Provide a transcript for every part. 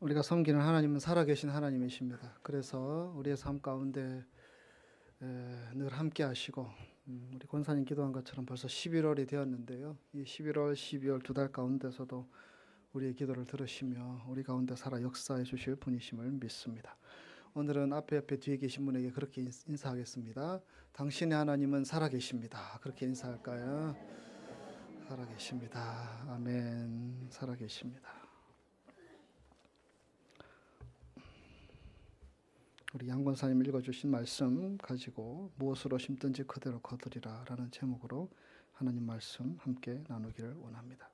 우리가 섬기는 하나님은 살아계신 하나님이십니다. 그래서 우리의 삶 가운데 늘 함께 하시고 우리 권사님 기도한 것처럼 벌써 11월이 되었는데요. 이 11월, 12월 두 달 가운데서도 우리의 기도를 들으시며 우리 가운데 살아 역사해 주실 분이심을 믿습니다. 오늘은 앞에 뒤에 계신 분에게 그렇게 인사하겠습니다. 당신의 하나님은 살아계십니다. 그렇게 인사할까요? 살아계십니다. 아멘. 살아계십니다. 우리 양 권사님 읽어주신 말씀 가지고 무엇으로 심든지 그대로 거두리라 라는 제목으로 하나님 말씀 함께 나누기를 원합니다.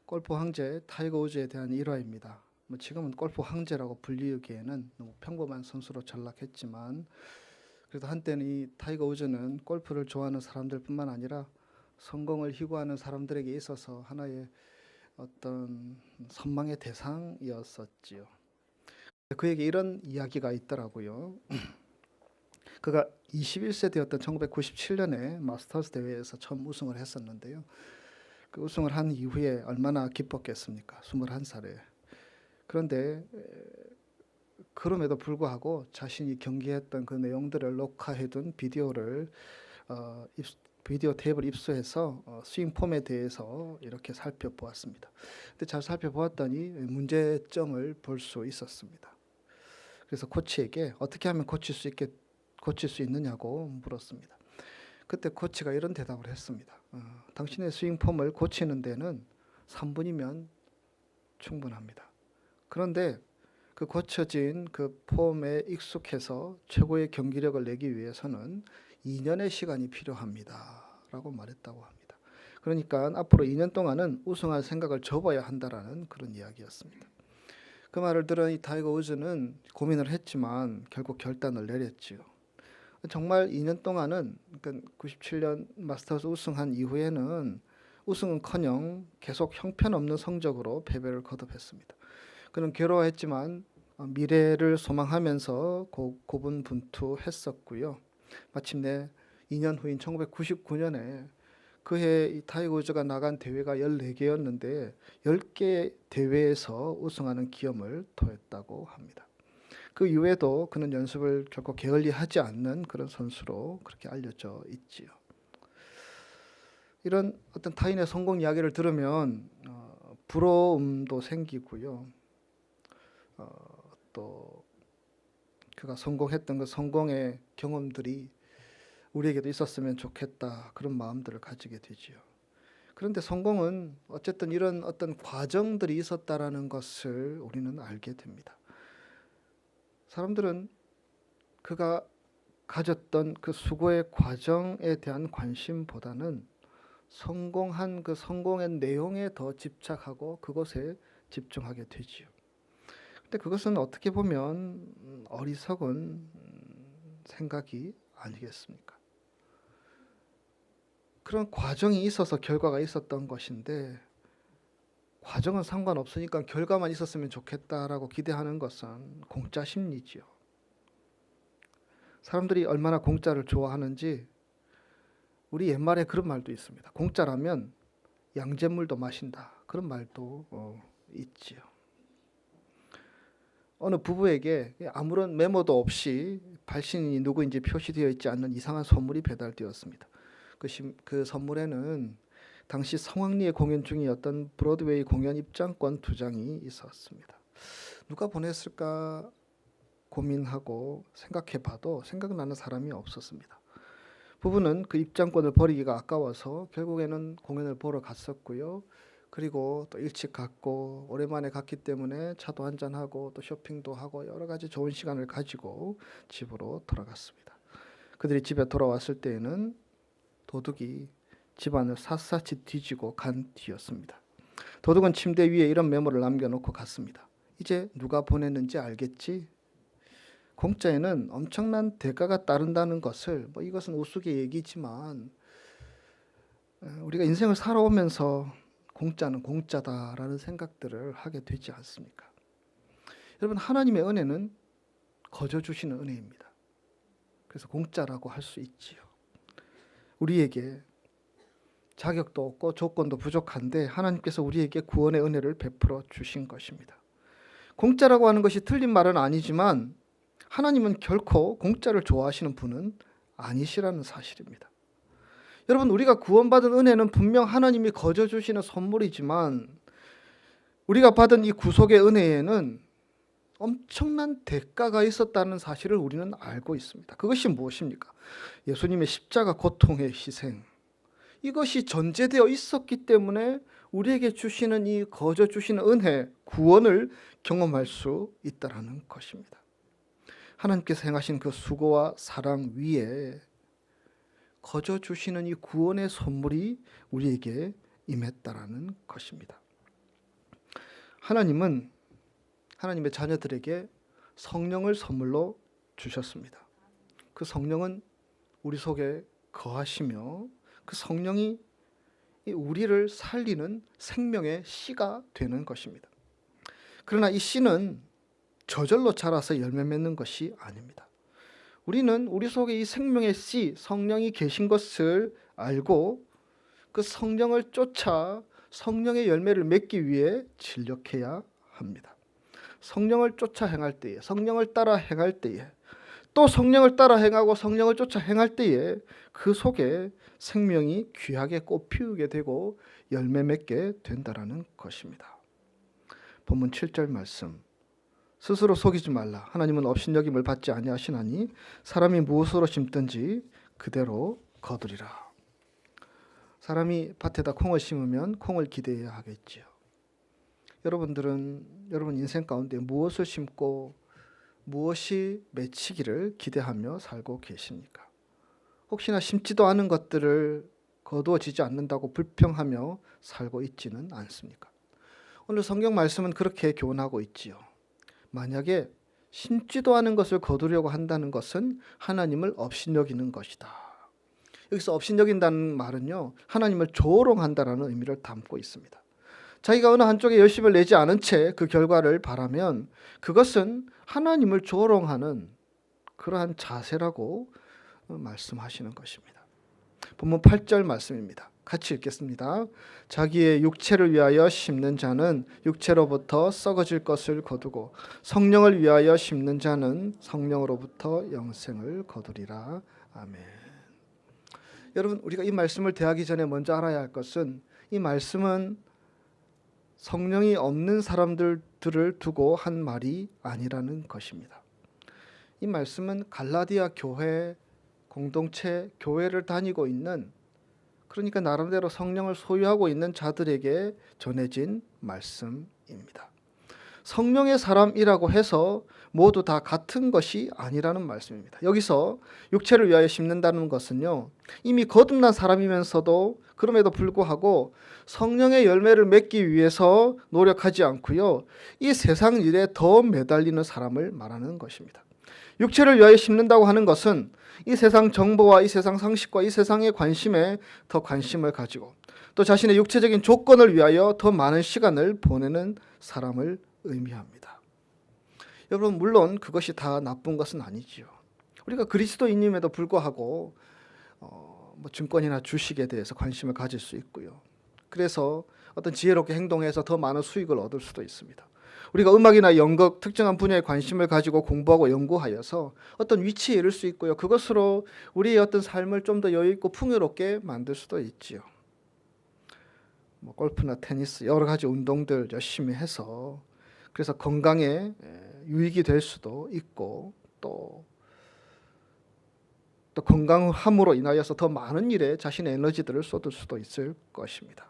골프 황제 타이거 우즈에 대한 일화입니다. 지금은 골프 황제라고 불리우기에는 너무 평범한 선수로 전락했지만 그래도 한때는 이 타이거 우즈는 골프를 좋아하는 사람들뿐만 아니라 성공을 희구하는 사람들에게 있어서 하나의 어떤 선망의 대상이었었지요. 그에게 이런 이야기가 있더라고요. 그가 21세 되었던 1997년에 마스터스 대회에서 처음 우승을 했었는데요. 그 우승을 한 이후에 얼마나 기뻤겠습니까? 21살에. 그런데 그럼에도 불구하고 자신이 경기했던 그 내용들을 녹화해둔 비디오 테이프를 입수해서 스윙 폼에 대해서 이렇게 살펴보았습니다. 근데 잘 살펴보았더니 문제점을 볼 수 있었습니다. 그래서 코치에게 어떻게 하면 고칠 수 있느냐고 물었습니다. 그때 코치가 이런 대답을 했습니다. 당신의 스윙 폼을 고치는 데는 3분이면 충분합니다. 그런데 그 고쳐진 그 폼에 익숙해서 최고의 경기력을 내기 위해서는 2년의 시간이 필요합니다. 라고 말했다고 합니다. 그러니까 앞으로 2년 동안은 우승할 생각을 접어야 한다라는 그런 이야기였습니다. 그 말을 들은 이 타이거 우즈는 고민을 했지만 결국 결단을 내렸지요. 정말 2년 동안은 그러니까 97년 마스터스 우승한 이후에는 우승은커녕 계속 형편없는 성적으로 패배를 거듭했습니다. 그는 괴로워했지만 미래를 소망하면서 고분분투했었고요. 마침내 2년 후인 1999년에 그해 이 타이거 우즈가 나간 대회가 14개였는데 10개 대회에서 우승하는 기염을 토했다고 합니다. 그 이후에도 그는 연습을 결코 게을리하지 않는 그런 선수로 그렇게 알려져 있지요. 이런 어떤 타인의 성공 이야기를 들으면 부러움도 생기고요. 또 그가 성공했던 그 성공의 경험들이 우리에게도 있었으면 좋겠다 그런 마음들을 가지게 되지요. 그런데 성공은 어쨌든 이런 어떤 과정들이 있었다라는 것을 우리는 알게 됩니다. 사람들은 그가 가졌던 그 수고의 과정에 대한 관심보다는 성공한 그 성공의 내용에 더 집착하고 그것에 집중하게 되지요. 근데 그것은 어떻게 보면 어리석은 생각이 아니겠습니까? 그런 과정이 있어서 결과가 있었던 것인데 과정은 상관없으니까 결과만 있었으면 좋겠다라고 기대하는 것은 공짜 심리지요. 사람들이 얼마나 공짜를 좋아하는지 우리 옛말에 그런 말도 있습니다. 공짜라면 양잿물도 마신다. 그런 말도 있지요. 어느 부부에게 아무런 메모도 없이 발신인이 누구인지 표시되어 있지 않는 이상한 선물이 배달되었습니다. 그 선물에는 당시 성황리에 공연 중이었던 브로드웨이 공연 입장권 2장이 있었습니다. 누가 보냈을까 고민하고 생각해봐도 생각나는 사람이 없었습니다. 부부는 그 입장권을 버리기가 아까워서 결국에는 공연을 보러 갔었고요. 그리고 또 일찍 갔고 오랜만에 갔기 때문에 차도 한잔하고 또 쇼핑도 하고 여러 가지 좋은 시간을 가지고 집으로 돌아갔습니다. 그들이 집에 돌아왔을 때에는 도둑이 집안을 샅샅이 뒤지고 간 뒤였습니다. 도둑은 침대 위에 이런 메모를 남겨놓고 갔습니다. 이제 누가 보냈는지 알겠지? 공짜에는 엄청난 대가가 따른다는 것을 이것은 우스개 얘기지만 우리가 인생을 살아오면서 공짜는 공짜다라는 생각들을 하게 되지 않습니까? 여러분 하나님의 은혜는 거저 주시는 은혜입니다. 그래서 공짜라고 할 수 있지요. 우리에게 자격도 없고 조건도 부족한데 하나님께서 우리에게 구원의 은혜를 베풀어 주신 것입니다. 공짜라고 하는 것이 틀린 말은 아니지만 하나님은 결코 공짜를 좋아하시는 분은 아니시라는 사실입니다. 여러분, 우리가 구원받은 은혜는 분명 하나님이 거저 주시는 선물이지만 우리가 받은 이 구속의 은혜에는 엄청난 대가가 있었다는 사실을 우리는 알고 있습니다. 그것이 무엇입니까? 예수님의 십자가 고통의 희생. 이것이 전제되어 있었기 때문에 우리에게 주시는 이 거저 주시는 은혜, 구원을 경험할 수 있다는 것입니다. 하나님께서 행하신 그 수고와 사랑 위에 거저 주시는 이 구원의 선물이 우리에게 임했다라는 것입니다. 하나님은 하나님의 자녀들에게 성령을 선물로 주셨습니다. 그 성령은 우리 속에 거하시며 그 성령이 우리를 살리는 생명의 씨가 되는 것입니다. 그러나 이 씨는 저절로 자라서 열매 맺는 것이 아닙니다. 우리는 우리 속에 이 생명의 씨, 성령이 계신 것을 알고 그 성령을 쫓아 성령의 열매를 맺기 위해 진력해야 합니다. 성령을 쫓아 행할 때에, 성령을 따라 행할 때에, 또 성령을 따라 행하고 성령을 쫓아 행할 때에 그 속에 생명이 귀하게 꽃피우게 되고 열매 맺게 된다라는 것입니다. 본문 7절 말씀. 스스로 속이지 말라. 하나님은 업신여김을 받지 아니하시나니 사람이 무엇으로 심든지 그대로 거두리라. 사람이 밭에다 콩을 심으면 콩을 기대해야 하겠지요. 여러분 인생 가운데 무엇을 심고 무엇이 맺히기를 기대하며 살고 계십니까? 혹시나 심지도 않은 것들을 거두어지지 않는다고 불평하며 살고 있지는 않습니까? 오늘 성경 말씀은 그렇게 교훈하고 있지요. 만약에 심지도 않은 것을 거두려고 한다는 것은 하나님을 업신여기는 것이다. 여기서 업신여긴다는 말은요, 하나님을 조롱한다라는 의미를 담고 있습니다. 자기가 어느 한쪽에 열심을 내지 않은 채 그 결과를 바라면 그것은 하나님을 조롱하는 그러한 자세라고 말씀하시는 것입니다. 본문 8절 말씀입니다. 같이 읽겠습니다. 자기의 육체를 위하여 심는 자는 육체로부터 썩어질 것을 거두고 성령을 위하여 심는 자는 성령으로부터 영생을 거두리라. 아멘. 여러분, 우리가 이 말씀을 대하기 전에 먼저 알아야 할 것은 이 말씀은 성령이 없는 사람들을 두고 한 말이 아니라는 것입니다. 이 말씀은 갈라디아 교회 공동체, 교회를 다니고 있는, 그러니까 나름대로 성령을 소유하고 있는 자들에게 전해진 말씀입니다. 성령의 사람이라고 해서 모두 다 같은 것이 아니라는 말씀입니다. 여기서 육체를 위하여 심는다는 것은요, 이미 거듭난 사람이면서도 그럼에도 불구하고 성령의 열매를 맺기 위해서 노력하지 않고요, 이 세상 일에 더 매달리는 사람을 말하는 것입니다. 육체를 위하여 심는다고 하는 것은 이 세상 정보와 이 세상 상식과 이 세상의 관심에 더 관심을 가지고 또 자신의 육체적인 조건을 위하여 더 많은 시간을 보내는 사람을 의미합니다. 여러분, 물론 그것이 다 나쁜 것은 아니지요. 우리가 그리스도인임에도 불구하고 증권이나 주식에 대해서 관심을 가질 수 있고요. 그래서 어떤 지혜롭게 행동해서 더 많은 수익을 얻을 수도 있습니다. 우리가 음악이나 연극, 특정한 분야에 관심을 가지고 공부하고 연구하여서 어떤 위치에 이를 수 있고요. 그것으로 우리의 어떤 삶을 좀 더 여유 있고 풍요롭게 만들 수도 있지요. 골프나 테니스, 여러 가지 운동들 열심히 해서 그래서 건강에 유익이 될 수도 있고 또 건강함으로 인하여서 더 많은 일에 자신의 에너지들을 쏟을 수도 있을 것입니다.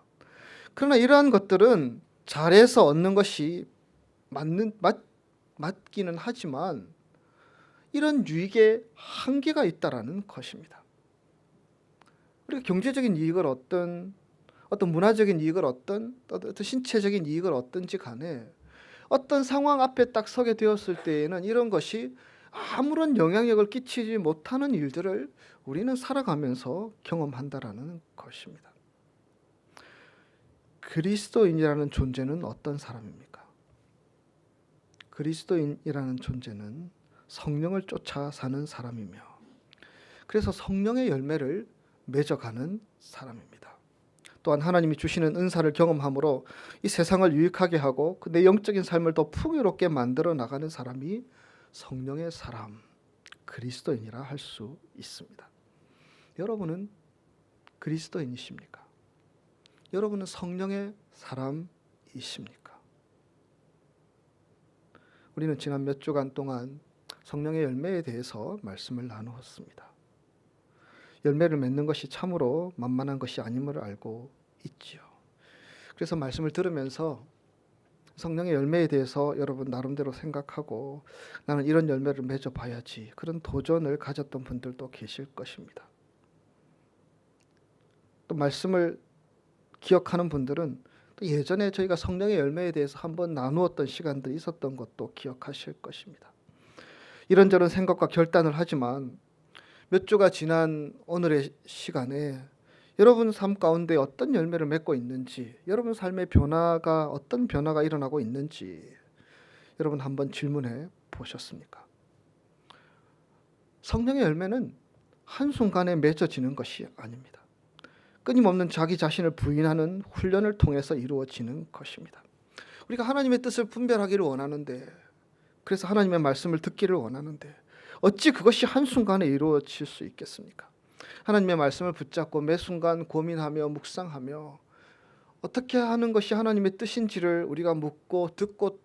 그러나 이러한 것들은 잘해서 얻는 것이 맞기는 하지만 이런 유익에 한계가 있다라는 것입니다. 우리가 경제적인 이익을 얻든 어떤 문화적인 이익을 얻든 어떤 신체적인 이익을 얻든지 간에 어떤 상황 앞에 딱 서게 되었을 때에는 이런 것이 아무런 영향력을 끼치지 못하는 일들을 우리는 살아가면서 경험한다라는 것입니다. 그리스도인이라는 존재는 어떤 사람입니까? 그리스도인이라는 존재는 성령을 쫓아 사는 사람이며 그래서 성령의 열매를 맺어가는 사람입니다. 또한 하나님이 주시는 은사를 경험함으로 이 세상을 유익하게 하고 내 영적인 삶을 더 풍요롭게 만들어 나가는 사람이 성령의 사람, 그리스도인이라 할 수 있습니다. 여러분은 그리스도인이십니까? 여러분은 성령의 사람이십니까? 우리는 지난 몇 주간 동안 성령의 열매에 대해서 말씀을 나누었습니다. 열매를 맺는 것이 참으로 만만한 것이 아님을 알고 있지요. 그래서 말씀을 들으면서 성령의 열매에 대해서 여러분 나름대로 생각하고 나는 이런 열매를 맺어봐야지, 그런 도전을 가졌던 분들도 계실 것입니다. 또 말씀을 기억하는 분들은 또 예전에 저희가 성령의 열매에 대해서 한번 나누었던 시간들이 있었던 것도 기억하실 것입니다. 이런저런 생각과 결단을 하지만 몇 주가 지난 오늘의 시간에 여러분 삶 가운데 어떤 열매를 맺고 있는지, 여러분 삶의 변화가 어떤 변화가 일어나고 있는지 여러분 한번 질문해 보셨습니까? 성령의 열매는 한순간에 맺어지는 것이 아닙니다. 끊임없는 자기 자신을 부인하는 훈련을 통해서 이루어지는 것입니다. 우리가 하나님의 뜻을 분별하기를 원하는데, 그래서 하나님의 말씀을 듣기를 원하는데 어찌 그것이 한순간에 이루어질 수 있겠습니까? 하나님의 말씀을 붙잡고 매 순간 고민하며 묵상하며 어떻게 하는 것이 하나님의 뜻인지를 우리가 묻고 듣고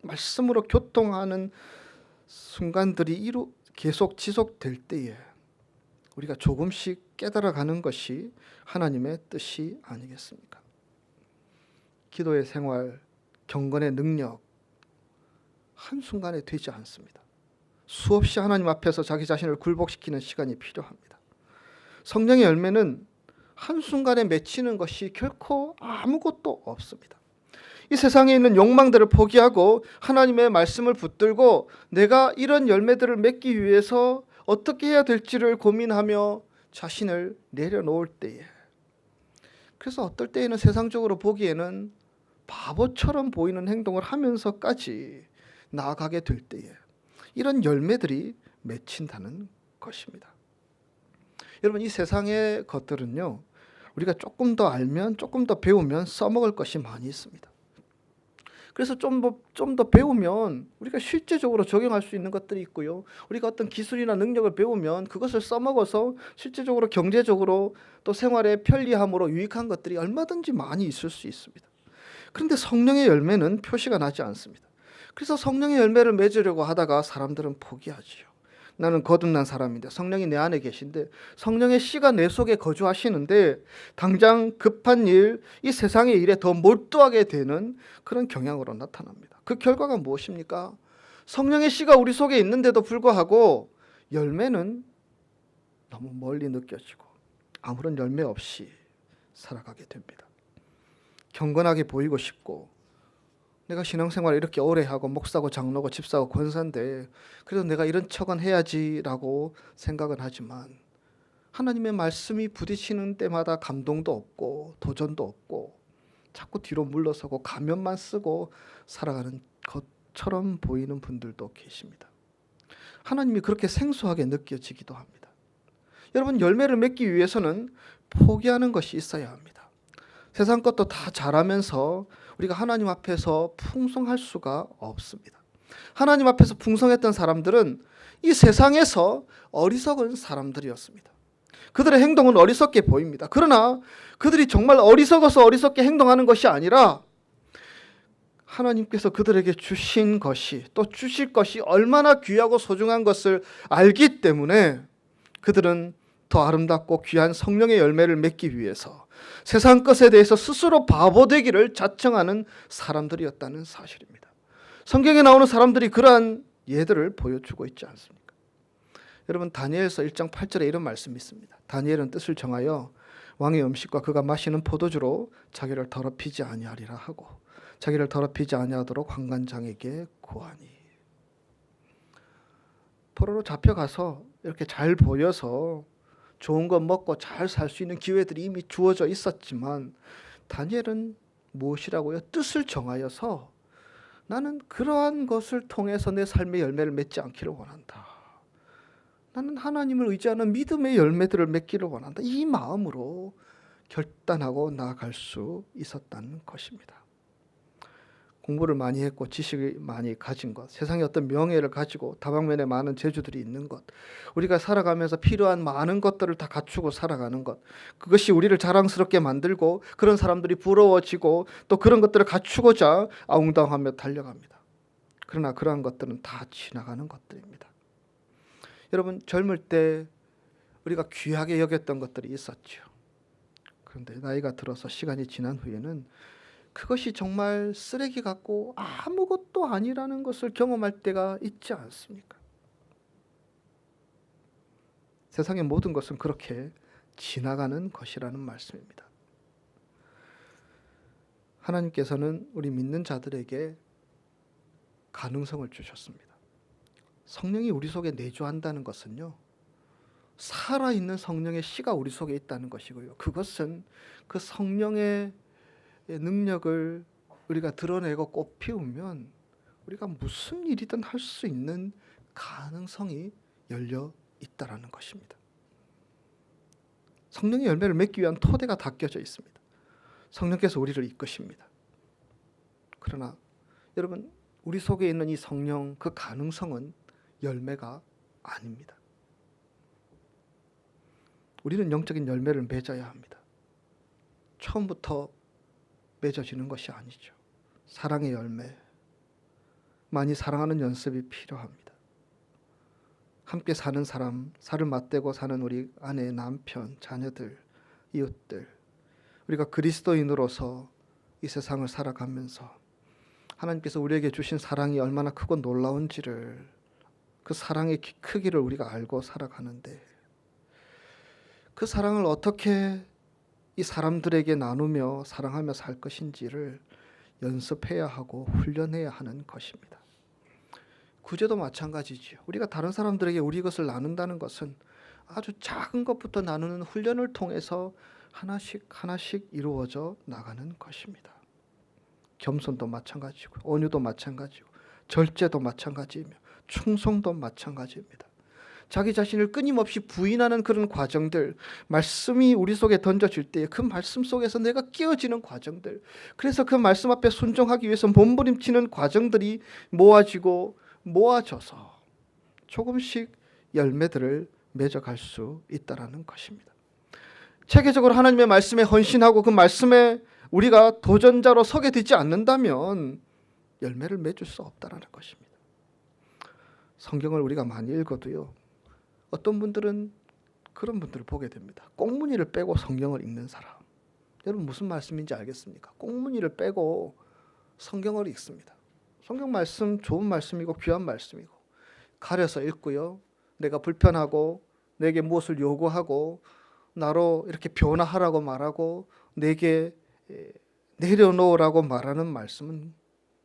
말씀으로 교통하는 순간들이 계속 지속될 때에 우리가 조금씩 깨달아가는 것이 하나님의 뜻이 아니겠습니까? 기도의 생활, 경건의 능력 한순간에 되지 않습니다. 수없이 하나님 앞에서 자기 자신을 굴복시키는 시간이 필요합니다. 성령의 열매는 한순간에 맺히는 것이 결코 아무것도 없습니다. 이 세상에 있는 욕망들을 포기하고 하나님의 말씀을 붙들고 내가 이런 열매들을 맺기 위해서 어떻게 해야 될지를 고민하며 자신을 내려놓을 때에, 그래서 어떨 때에는 세상적으로 보기에는 바보처럼 보이는 행동을 하면서까지 나아가게 될 때에 이런 열매들이 맺힌다는 것입니다. 여러분, 이 세상의 것들은요, 우리가 조금 더 알면, 조금 더 배우면 써먹을 것이 많이 있습니다. 그래서 좀 더 배우면 우리가 실제적으로 적용할 수 있는 것들이 있고요. 우리가 어떤 기술이나 능력을 배우면 그것을 써먹어서 실제적으로 경제적으로 또 생활의 편리함으로 유익한 것들이 얼마든지 많이 있을 수 있습니다. 그런데 성령의 열매는 표시가 나지 않습니다. 그래서 성령의 열매를 맺으려고 하다가 사람들은 포기하지요. 나는 거듭난 사람인데, 성령이 내 안에 계신데, 성령의 씨가 내 속에 거주하시는데 당장 급한 일, 이 세상의 일에 더 몰두하게 되는 그런 경향으로 나타납니다. 그 결과가 무엇입니까? 성령의 씨가 우리 속에 있는데도 불구하고 열매는 너무 멀리 느껴지고 아무런 열매 없이 살아가게 됩니다. 경건하게 보이고 싶고, 내가 신앙생활을 이렇게 오래 하고 목사고 장로고 집사고 권사인데 그래도 내가 이런 척은 해야지라고 생각은 하지만 하나님의 말씀이 부딪히는 때마다 감동도 없고 도전도 없고 자꾸 뒤로 물러서고 가면만 쓰고 살아가는 것처럼 보이는 분들도 계십니다. 하나님이 그렇게 생소하게 느껴지기도 합니다. 여러분, 열매를 맺기 위해서는 포기하는 것이 있어야 합니다. 세상 것도 다 잘하면서 우리가 하나님 앞에서 풍성할 수가 없습니다. 하나님 앞에서 풍성했던 사람들은 이 세상에서 어리석은 사람들이었습니다. 그들의 행동은 어리석게 보입니다. 그러나 그들이 정말 어리석어서 어리석게 행동하는 것이 아니라 하나님께서 그들에게 주신 것이, 또 주실 것이 얼마나 귀하고 소중한 것을 알기 때문에 그들은 더 아름답고 귀한 성령의 열매를 맺기 위해서 세상 것에 대해서 스스로 바보 되기를 자청하는 사람들이었다는 사실입니다. 성경에 나오는 사람들이 그러한 예들을 보여주고 있지 않습니까? 여러분, 다니엘서 1장 8절에 이런 말씀이 있습니다. 다니엘은 뜻을 정하여 왕의 음식과 그가 마시는 포도주로 자기를 더럽히지 아니하리라 하고 자기를 더럽히지 아니하도록 환관장에게 구하니. 포로로 잡혀가서 이렇게 잘 보여서 좋은 것 먹고 잘 살 수 있는 기회들이 이미 주어져 있었지만 다니엘은 무엇이라고요? 뜻을 정하여서 나는 그러한 것을 통해서 내 삶의 열매를 맺지 않기를 원한다. 나는 하나님을 의지하는 믿음의 열매들을 맺기를 원한다. 이 마음으로 결단하고 나아갈 수 있었다는 것입니다. 공부를 많이 했고 지식을 많이 가진 것, 세상에 어떤 명예를 가지고 다방면에 많은 재주들이 있는 것, 우리가 살아가면서 필요한 많은 것들을 다 갖추고 살아가는 것, 그것이 우리를 자랑스럽게 만들고 그런 사람들이 부러워지고 또 그런 것들을 갖추고자 아웅다웅하며 달려갑니다. 그러나 그러한 것들은 다 지나가는 것들입니다. 여러분, 젊을 때 우리가 귀하게 여겼던 것들이 있었죠. 그런데 나이가 들어서 시간이 지난 후에는 그것이 정말 쓰레기 같고 아무것도 아니라는 것을 경험할 때가 있지 않습니까? 세상의 모든 것은 그렇게 지나가는 것이라는 말씀입니다. 하나님께서는 우리 믿는 자들에게 가능성을 주셨습니다. 성령이 우리 속에 내주한다는 것은요, 살아있는 성령의 씨가 우리 속에 있다는 것이고요. 그것은 그 성령의 능력을 우리가 드러내고 꽃피우면 우리가 무슨 일이든 할 수 있는 가능성이 열려 있다라는 것입니다. 성령의 열매를 맺기 위한 토대가 닦여져 있습니다. 성령께서 우리를 이끄십니다. 그러나 여러분, 우리 속에 있는 이 성령, 그 가능성은 열매가 아닙니다. 우리는 영적인 열매를 맺어야 합니다. 처음부터 맺어지는 것이 아니죠. 사랑의 열매, 많이 사랑하는 연습이 필요합니다. 함께 사는 사람, 살을 맞대고 사는 우리 아내, 남편, 자녀들, 이웃들, 우리가 그리스도인으로서 이 세상을 살아가면서 하나님께서 우리에게 주신 사랑이 얼마나 크고 놀라운지를, 그 사랑의 크기를 우리가 알고 살아가는데, 그 사랑을 어떻게 이 사람들에게 나누며 사랑하며 살 것인지를 연습해야 하고 훈련해야 하는 것입니다. 구제도 마찬가지지요. 우리가 다른 사람들에게 우리 것을 나눈다는 것은 아주 작은 것부터 나누는 훈련을 통해서 하나씩 하나씩 이루어져 나가는 것입니다. 겸손도 마찬가지고, 온유도 마찬가지고, 절제도 마찬가지이며 충성도 마찬가지입니다. 자기 자신을 끊임없이 부인하는 그런 과정들, 말씀이 우리 속에 던져질 때 그 말씀 속에서 내가 끼어지는 과정들, 그래서 그 말씀 앞에 순종하기 위해서 몸부림치는 과정들이 모아지고 모아져서 조금씩 열매들을 맺어갈 수 있다는 것입니다. 체계적으로 하나님의 말씀에 헌신하고 그 말씀에 우리가 도전자로 서게 되지 않는다면 열매를 맺을 수 없다는 것입니다. 성경을 우리가 많이 읽어도요, 어떤 분들은 그런 분들을 보게 됩니다. 꽁무니를 빼고 성경을 읽는 사람. 여러분, 무슨 말씀인지 알겠습니까? 꽁무니를 빼고 성경을 읽습니다. 성경 말씀 좋은 말씀이고 귀한 말씀이고 가려서 읽고요, 내가 불편하고 내게 무엇을 요구하고 나로 이렇게 변화하라고 말하고 내게 내려놓으라고 말하는 말씀은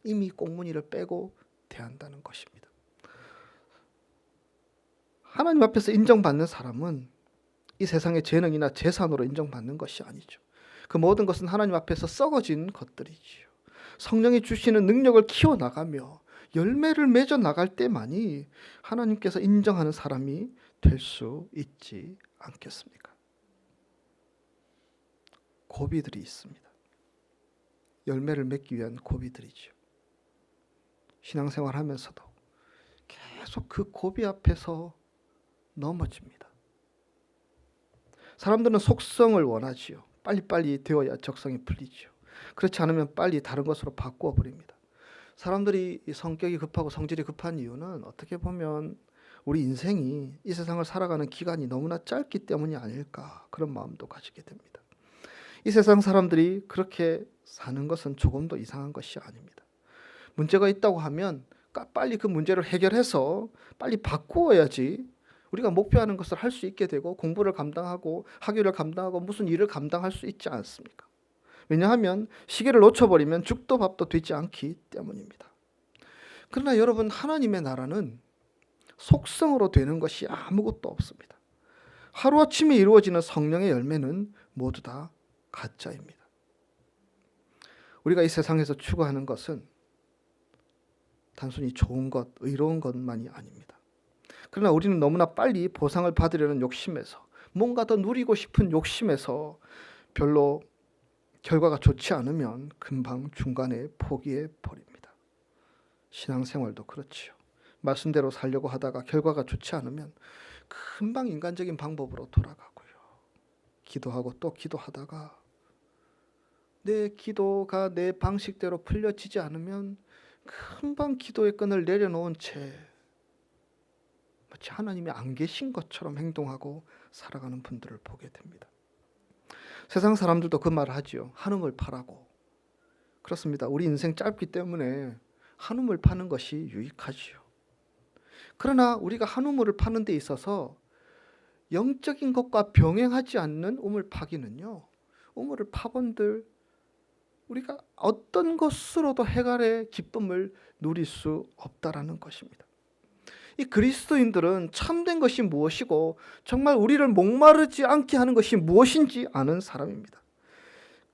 이미 꽁무니를 빼고 대한다는 것입니다. 하나님 앞에서 인정받는 사람은 이 세상의 재능이나 재산으로 인정받는 것이 아니죠. 그 모든 것은 하나님 앞에서 썩어진 것들이지요. 성령이 주시는 능력을 키워나가며 열매를 맺어 나갈 때만이 하나님께서 인정하는 사람이 될 수 있지 않겠습니까? 고비들이 있습니다. 열매를 맺기 위한 고비들이죠. 신앙생활 하면서도 계속 그 고비 앞에서 넘어집니다. 사람들은 속성을 원하지요. 빨리빨리 되어야 적성이 풀리지요. 그렇지 않으면 빨리 다른 것으로 바꾸어 버립니다. 사람들이 성격이 급하고 성질이 급한 이유는 어떻게 보면 우리 인생이 이 세상을 살아가는 기간이 너무나 짧기 때문이 아닐까, 그런 마음도 가지게 됩니다. 이 세상 사람들이 그렇게 사는 것은 조금도 이상한 것이 아닙니다. 문제가 있다고 하면 빨리 그 문제를 해결해서 빨리 바꾸어야지 우리가 목표하는 것을 할 수 있게 되고 공부를 감당하고 학위를 감당하고 무슨 일을 감당할 수 있지 않습니까? 왜냐하면 시계를 놓쳐버리면 죽도 밥도 되지 않기 때문입니다. 그러나 여러분, 하나님의 나라는 속성으로 되는 것이 아무것도 없습니다. 하루아침에 이루어지는 성령의 열매는 모두 다 가짜입니다. 우리가 이 세상에서 추구하는 것은 단순히 좋은 것, 의로운 것만이 아닙니다. 그러나 우리는 너무나 빨리 보상을 받으려는 욕심에서, 뭔가 더 누리고 싶은 욕심에서 별로 결과가 좋지 않으면 금방 중간에 포기해 버립니다. 신앙생활도 그렇지요. 말씀대로 살려고 하다가 결과가 좋지 않으면 금방 인간적인 방법으로 돌아가고요. 기도하고 또 기도하다가 내 기도가 내 방식대로 풀려지지 않으면 금방 기도의 끈을 내려놓은 채 마치 하나님이 안 계신 것처럼 행동하고 살아가는 분들을 보게 됩니다. 세상 사람들도 그 말을 하지요. 한움을 파라고. 그렇습니다. 우리 인생 짧기 때문에 한움을 파는 것이 유익하지요. 그러나 우리가 한우물을 파는 데 있어서 영적인 것과 병행하지 않는 우물 파기는요, 우물을 파본들 우리가 어떤 것으로도 해갈의 기쁨을 누릴 수 없다라는 것입니다. 이 그리스도인들은 참된 것이 무엇이고 정말 우리를 목마르지 않게 하는 것이 무엇인지 아는 사람입니다.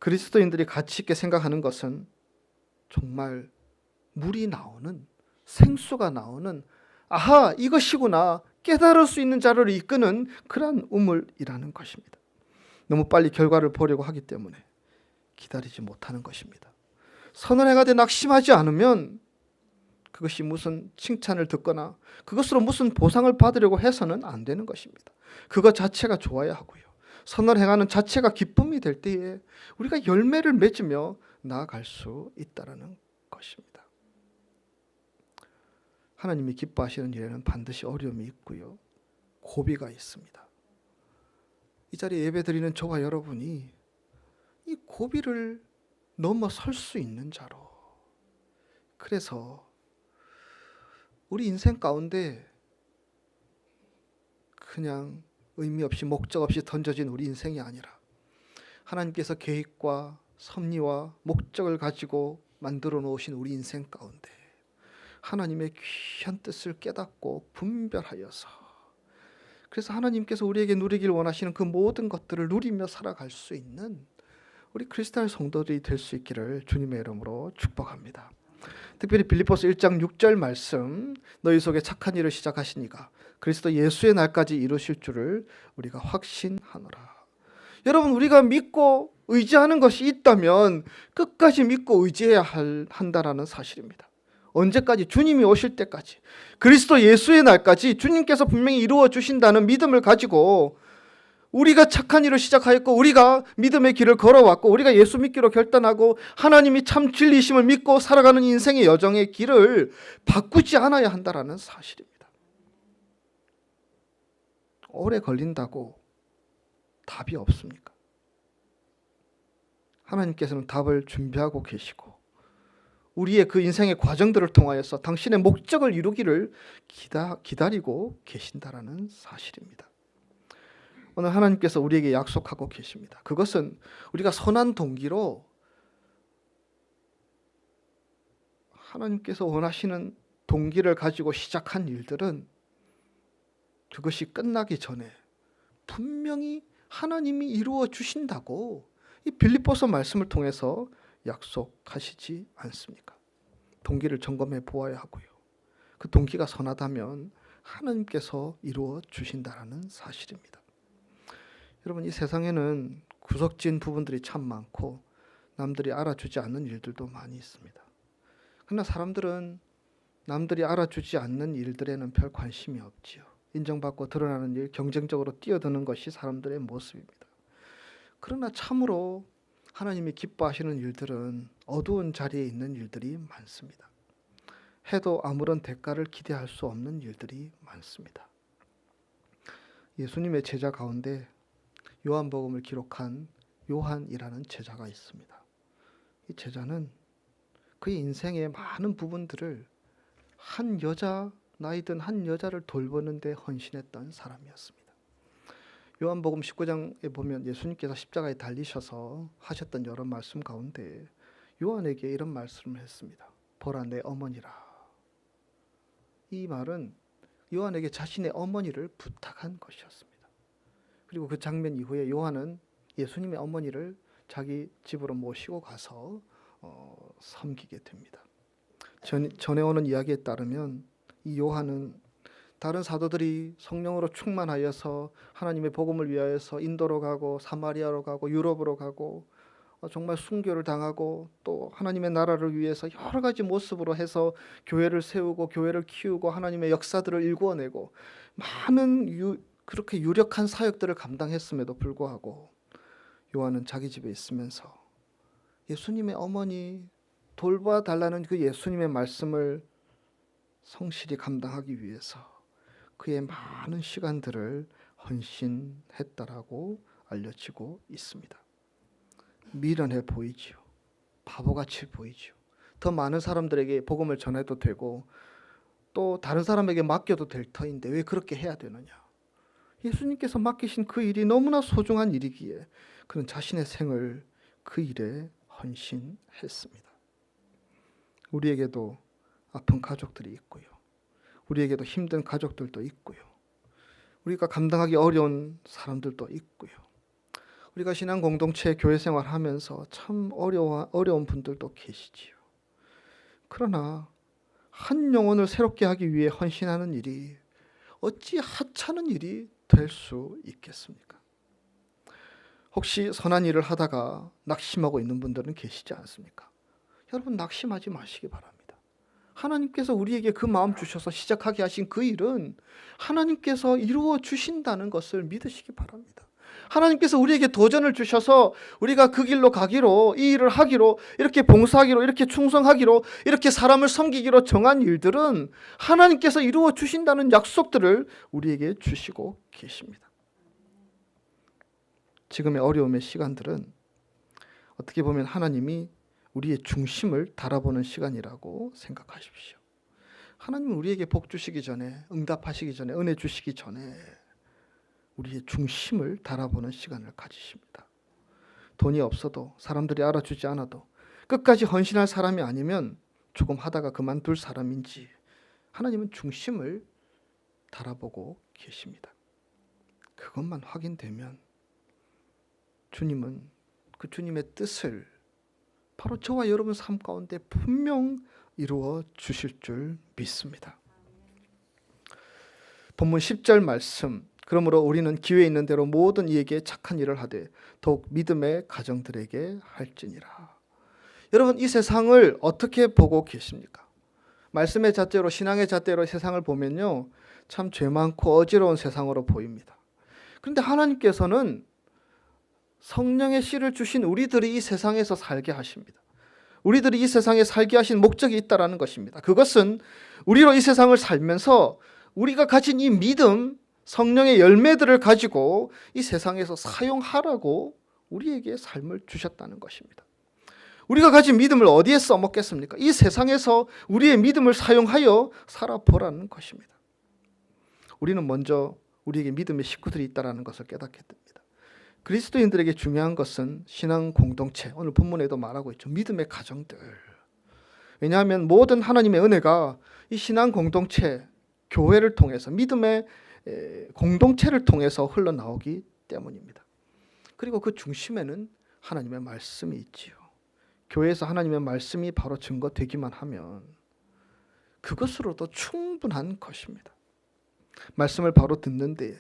그리스도인들이 가치 있게 생각하는 것은 정말 물이 나오는, 생수가 나오는, 아하, 이것이구나 깨달을 수 있는 자를 이끄는 그러한 우물이라는 것입니다. 너무 빨리 결과를 보려고 하기 때문에 기다리지 못하는 것입니다. 선을 행하되 낙심하지 않으면 그것이 무슨 칭찬을 듣거나 그것으로 무슨 보상을 받으려고 해서는 안 되는 것입니다. 그것 자체가 좋아야 하고요. 선을 행하는 자체가 기쁨이 될 때에 우리가 열매를 맺으며 나아갈 수 있다는 것입니다. 하나님이 기뻐하시는 일에는 반드시 어려움이 있고요. 고비가 있습니다. 이 자리에 예배드리는 저와 여러분이 이 고비를 넘어설 수 있는 자로, 그래서 우리 인생 가운데 그냥 의미 없이 목적 없이 던져진 우리 인생이 아니라 하나님께서 계획과 섭리와 목적을 가지고 만들어 놓으신 우리 인생 가운데 하나님의 귀한 뜻을 깨닫고 분별하여서, 그래서 하나님께서 우리에게 누리길 원하시는 그 모든 것들을 누리며 살아갈 수 있는 우리 크리스탈 성도들이 될 수 있기를 주님의 이름으로 축복합니다. 특별히 빌립보서 1장 6절 말씀, 너희 속에 착한 일을 시작하시니가 그리스도 예수의 날까지 이루실 줄을 우리가 확신하노라. 여러분, 우리가 믿고 의지하는 것이 있다면 끝까지 믿고 의지해야 한다라는 사실입니다. 언제까지? 주님이 오실 때까지, 그리스도 예수의 날까지 주님께서 분명히 이루어 주신다는 믿음을 가지고 우리가 착한 일을 시작하였고 우리가 믿음의 길을 걸어왔고 우리가 예수 믿기로 결단하고 하나님이 참 진리심을 믿고 살아가는 인생의 여정의 길을 바꾸지 않아야 한다라는 사실입니다. 오래 걸린다고 답이 없습니까? 하나님께서는 답을 준비하고 계시고 우리의 그 인생의 과정들을 통하여서 당신의 목적을 이루기를 기다리고 계신다라는 사실입니다. 오늘 하나님께서 우리에게 약속하고 계십니다. 그것은 우리가 선한 동기로 하나님께서 원하시는 동기를 가지고 시작한 일들은 그것이 끝나기 전에 분명히 하나님이 이루어 주신다고 이 빌립보서 말씀을 통해서 약속하시지 않습니까? 동기를 점검해 보아야 하고요. 그 동기가 선하다면 하나님께서 이루어 주신다라는 사실입니다. 여러분, 이 세상에는 구석진 부분들이 참 많고 남들이 알아주지 않는 일들도 많이 있습니다. 그러나 사람들은 남들이 알아주지 않는 일들에는 별 관심이 없지요. 인정받고 드러나는 일, 경쟁적으로 뛰어드는 것이 사람들의 모습입니다. 그러나 참으로 하나님이 기뻐하시는 일들은 어두운 자리에 있는 일들이 많습니다. 해도 아무런 대가를 기대할 수 없는 일들이 많습니다. 예수님의 제자 가운데 요한복음을 기록한 요한이라는 제자가 있습니다. 이 제자는 그의 인생의 많은 부분들을 한 여자, 나이든 한 여자를 돌보는 데 헌신했던 사람이었습니다. 요한복음 19장에 보면 예수님께서 십자가에 달리셔서 하셨던 여러 말씀 가운데 요한에게 이런 말씀을 했습니다. 보라, 내 어머니라. 이 말은 요한에게 자신의 어머니를 부탁한 것이었습니다. 그리고 그 장면 이후에 요한은 예수님의 어머니를 자기 집으로 모시고 가서 섬기게 됩니다. 전해오는 이야기에 따르면 이 요한은 다른 사도들이 성령으로 충만하여서 하나님의 복음을 위하여서 인도로 가고 사마리아로 가고 유럽으로 가고 정말 순교를 당하고 또 하나님의 나라를 위해서 여러 가지 모습으로 해서 교회를 세우고 교회를 키우고 하나님의 역사들을 일구어내고 많은 그렇게 유력한 사역들을 감당했음에도 불구하고 요한은 자기 집에 있으면서 예수님의 어머니 돌봐달라는 그 예수님의 말씀을 성실히 감당하기 위해서 그의 많은 시간들을 헌신했다라고 알려지고 있습니다. 미련해 보이지요. 바보같이 보이지요. 더 많은 사람들에게 복음을 전해도 되고 또 다른 사람에게 맡겨도 될 터인데 왜 그렇게 해야 되느냐. 예수님께서 맡기신 그 일이 너무나 소중한 일이기에 그는 자신의 생을 그 일에 헌신했습니다. 우리에게도 아픈 가족들이 있고요. 우리에게도 힘든 가족들도 있고요. 우리가 감당하기 어려운 사람들도 있고요. 우리가 신앙 공동체 교회 생활하면서 참 어려운 분들도 계시지요. 그러나 한 영혼을 새롭게 하기 위해 헌신하는 일이 어찌 하찮은 일이 될 수 있겠습니까? 혹시 선한 일을 하다가 낙심하고 있는 분들은 계시지 않습니까? 여러분 낙심하지 마시기 바랍니다. 하나님께서 우리에게 그 마음 주셔서 시작하게 하신 그 일은 하나님께서 이루어 주신다는 것을 믿으시기 바랍니다. 하나님께서 우리에게 도전을 주셔서 우리가 그 길로 가기로, 이 일을 하기로, 이렇게 봉사하기로, 이렇게 충성하기로, 이렇게 사람을 섬기기로 정한 일들은 하나님께서 이루어 주신다는 약속들을 우리에게 주시고 계십니다. 지금의 어려움의 시간들은 어떻게 보면 하나님이 우리의 중심을 달아보는 시간이라고 생각하십시오. 하나님은 우리에게 복 주시기 전에, 응답하시기 전에, 은혜 주시기 전에 우리의 중심을 달아보는 시간을 가지십니다. 돈이 없어도, 사람들이 알아주지 않아도, 끝까지 헌신할 사람이 아니면 조금 하다가 그만둘 사람인지 하나님은 중심을 달아보고 계십니다. 그것만 확인되면 주님은 그 주님의 뜻을 바로 저와 여러분 삶 가운데 분명 이루어 주실 줄 믿습니다. 본문 10절 말씀, 그러므로 우리는 기회 있는 대로 모든 이에게 착한 일을 하되 더욱 믿음의 가정들에게 할지니라. 여러분 이 세상을 어떻게 보고 계십니까? 말씀의 잣대로, 신앙의 잣대로 세상을 보면요, 참 죄 많고 어지러운 세상으로 보입니다. 그런데 하나님께서는 성령의 씨를 주신 우리들이 이 세상에서 살게 하십니다. 우리들이 이 세상에 살게 하신 목적이 있다라는 것입니다. 그것은 우리로 이 세상을 살면서 우리가 가진 이 믿음, 성령의 열매들을 가지고 이 세상에서 사용하라고 우리에게 삶을 주셨다는 것입니다. 우리가 가진 믿음을 어디에 써먹겠습니까? 이 세상에서 우리의 믿음을 사용하여 살아보라는 것입니다. 우리는 먼저 우리에게 믿음의 식구들이 있다는 것을 깨닫게 됩니다. 그리스도인들에게 중요한 것은 신앙 공동체, 오늘 본문에도 말하고 있죠. 믿음의 가정들. 왜냐하면 모든 하나님의 은혜가 이 신앙 공동체, 교회를 통해서, 믿음의 공동체를 통해서 흘러나오기 때문입니다. 그리고 그 중심에는 하나님의 말씀이 있지요. 교회에서 하나님의 말씀이 바로 증거되기만 하면 그것으로도 충분한 것입니다. 말씀을 바로 듣는 데에,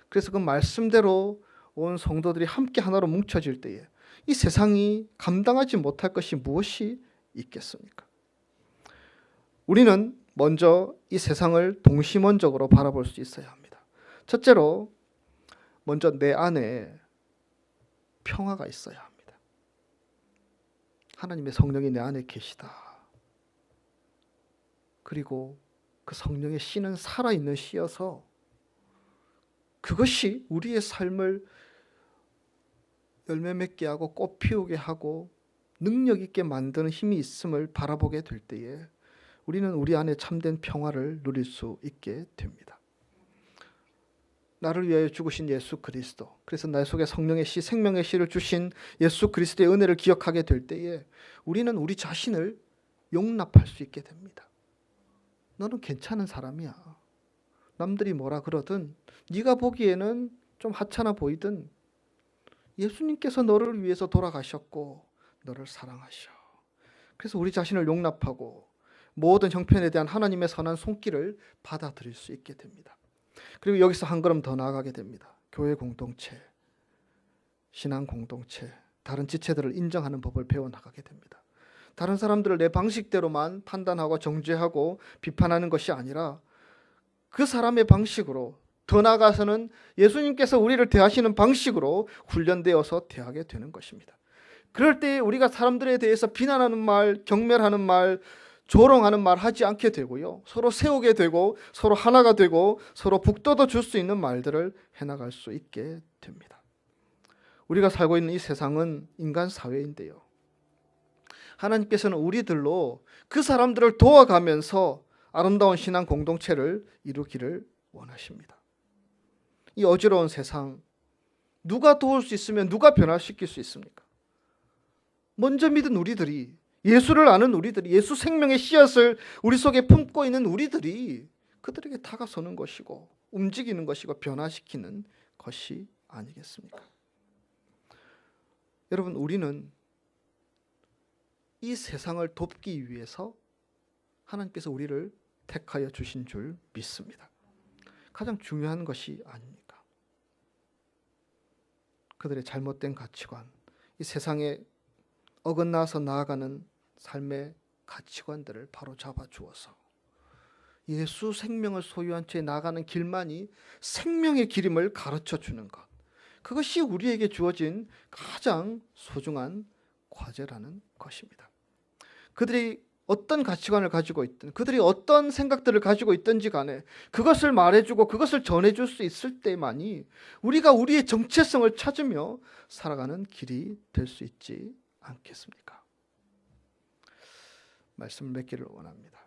그래서 그 말씀대로 온 성도들이 함께 하나로 뭉쳐질 때에 이 세상이 감당하지 못할 것이 무엇이 있겠습니까? 우리는 먼저 이 세상을 동심원적으로 바라볼 수 있어야 합니다. 첫째로 먼저 내 안에 평화가 있어야 합니다. 하나님의 성령이 내 안에 계시다. 그리고 그 성령의 씨는 살아있는 씨여서 그것이 우리의 삶을 열매 맺게 하고 꽃 피우게 하고 능력 있게 만드는 힘이 있음을 바라보게 될 때에 우리는 우리 안에 참된 평화를 누릴 수 있게 됩니다. 나를 위하여 죽으신 예수 그리스도, 그래서 나 속에 성령의 씨, 생명의 씨를 주신 예수 그리스도의 은혜를 기억하게 될 때에 우리는 우리 자신을 용납할 수 있게 됩니다. 너는 괜찮은 사람이야. 남들이 뭐라 그러든, 네가 보기에는 좀 하찮아 보이든 예수님께서 너를 위해서 돌아가셨고 너를 사랑하셔. 그래서 우리 자신을 용납하고 모든 형편에 대한 하나님의 선한 손길을 받아들일 수 있게 됩니다. 그리고 여기서 한 걸음 더 나아가게 됩니다. 교회 공동체, 신앙 공동체, 다른 지체들을 인정하는 법을 배워나가게 됩니다. 다른 사람들을 내 방식대로만 판단하고 정죄하고 비판하는 것이 아니라 그 사람의 방식으로, 더 나아가서는 예수님께서 우리를 대하시는 방식으로 훈련되어서 대하게 되는 것입니다. 그럴 때 우리가 사람들에 대해서 비난하는 말, 경멸하는 말, 조롱하는 말 하지 않게 되고요. 서로 세우게 되고 서로 하나가 되고 서로 북돋아 줄 수 있는 말들을 해나갈 수 있게 됩니다. 우리가 살고 있는 이 세상은 인간 사회인데요. 하나님께서는 우리들로 그 사람들을 도와가면서 아름다운 신앙 공동체를 이루기를 원하십니다. 이 어지러운 세상, 누가 도울 수 있으면 누가 변화시킬 수 있습니까? 먼저 믿은 우리들이, 예수를 아는 우리들이, 예수 생명의 씨앗을 우리 속에 품고 있는 우리들이 그들에게 다가서는 것이고 움직이는 것이고 변화시키는 것이 아니겠습니까? 여러분, 우리는 이 세상을 돕기 위해서 하나님께서 우리를 택하여 주신 줄 믿습니다. 가장 중요한 것이 아닙니까? 그들의 잘못된 가치관, 이 세상에 어긋나서 나아가는 삶의 가치관들을 바로 잡아 주어서 예수 생명을 소유한 채 나아가는 길만이 생명의 길임을 가르쳐 주는 것, 그것이 우리에게 주어진 가장 소중한 과제라는 것입니다. 그들이 어떤 가치관을 가지고 있든, 그들이 어떤 생각들을 가지고 있든지 간에 그것을 말해주고 그것을 전해줄 수 있을 때만이 우리가 우리의 정체성을 찾으며 살아가는 길이 될 수 있지 않겠습니까? 말씀을 맺기를 원합니다.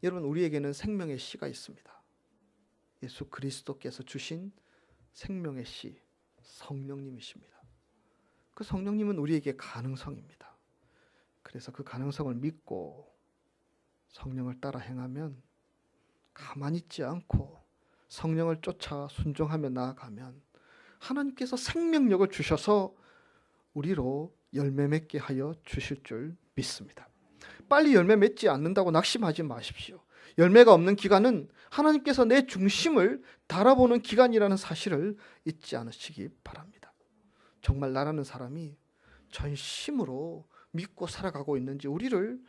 여러분, 우리에게는 생명의 씨가 있습니다. 예수 그리스도께서 주신 생명의 씨, 성령님이십니다. 그 성령님은 우리에게 가능성입니다. 그래서 그 가능성을 믿고 성령을 따라 행하면, 가만히 있지 않고 성령을 쫓아 순종하며 나아가면 하나님께서 생명력을 주셔서 우리로 열매 맺게 하여 주실 줄 믿습니다. 빨리 열매 맺지 않는다고 낙심하지 마십시오. 열매가 없는 기간은 하나님께서 내 중심을 달아보는 기간이라는 사실을 잊지 않으시기 바랍니다. 정말 나라는 사람이 전심으로 믿고 살아가고 있는지 우리를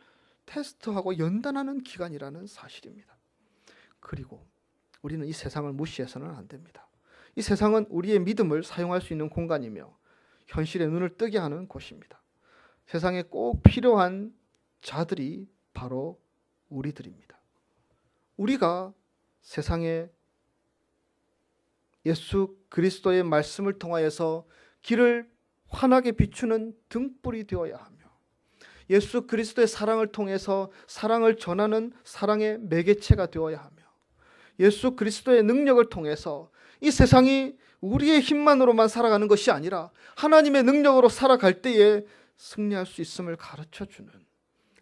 테스트하고 연단하는 기간이라는 사실입니다. 그리고 우리는 이 세상을 무시해서는 안 됩니다. 이 세상은 우리의 믿음을 사용할 수 있는 공간이며 현실의 눈을 뜨게 하는 곳입니다. 세상에 꼭 필요한 자들이 바로 우리들입니다. 우리가 세상에 예수 그리스도의 말씀을 통하여서 길을 환하게 비추는 등불이 되어야 하며, 예수 그리스도의 사랑을 통해서 사랑을 전하는 사랑의 매개체가 되어야 하며, 예수 그리스도의 능력을 통해서 이 세상이 우리의 힘만으로만 살아가는 것이 아니라 하나님의 능력으로 살아갈 때에 승리할 수 있음을 가르쳐주는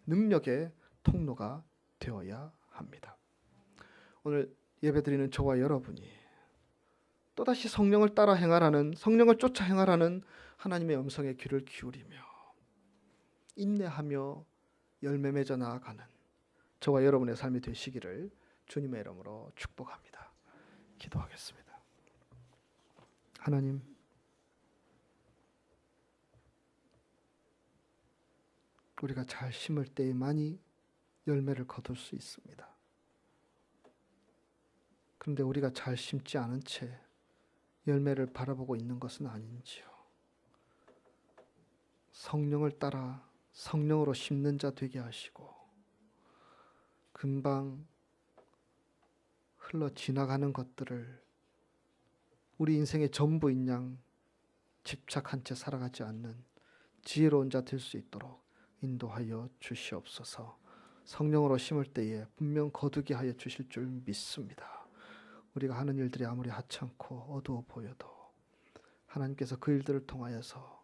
능력의 통로가 되어야 합니다. 오늘 예배드리는 저와 여러분이 또다시 성령을 따라 행하라는, 성령을 쫓아 행하라는 하나님의 음성에 귀를 기울이며 인내하며 열매 맺어 나아가는 저와 여러분의 삶이 되시기를 주님의 이름으로 축복합니다. 기도하겠습니다. 하나님, 우리가 잘 심을 때에만이 열매를 거둘 수 있습니다. 그런데 우리가 잘 심지 않은 채 열매를 바라보고 있는 것은 아닌지요. 성령을 따라 성령으로 심는 자 되게 하시고 금방 흘러 지나가는 것들을 우리 인생의 전부인 양 집착한 채 살아가지 않는 지혜로운 자 될 수 있도록 인도하여 주시옵소서. 성령으로 심을 때에 분명 거두게 하여 주실 줄 믿습니다. 우리가 하는 일들이 아무리 하찮고 어두워 보여도 하나님께서 그 일들을 통하여서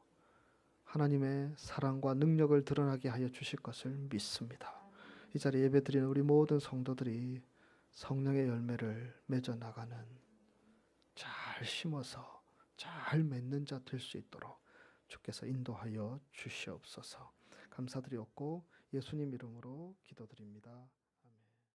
하나님의 사랑과 능력을 드러나게 하여 주실 것을 믿습니다. 이 자리에 예배드리는 우리 모든 성도들이 성령의 열매를 맺어 나가는, 잘 심어서 잘 맺는 자 될 수 있도록 주께서 인도하여 주시옵소서. 감사드렸고 예수님 이름으로 기도드립니다.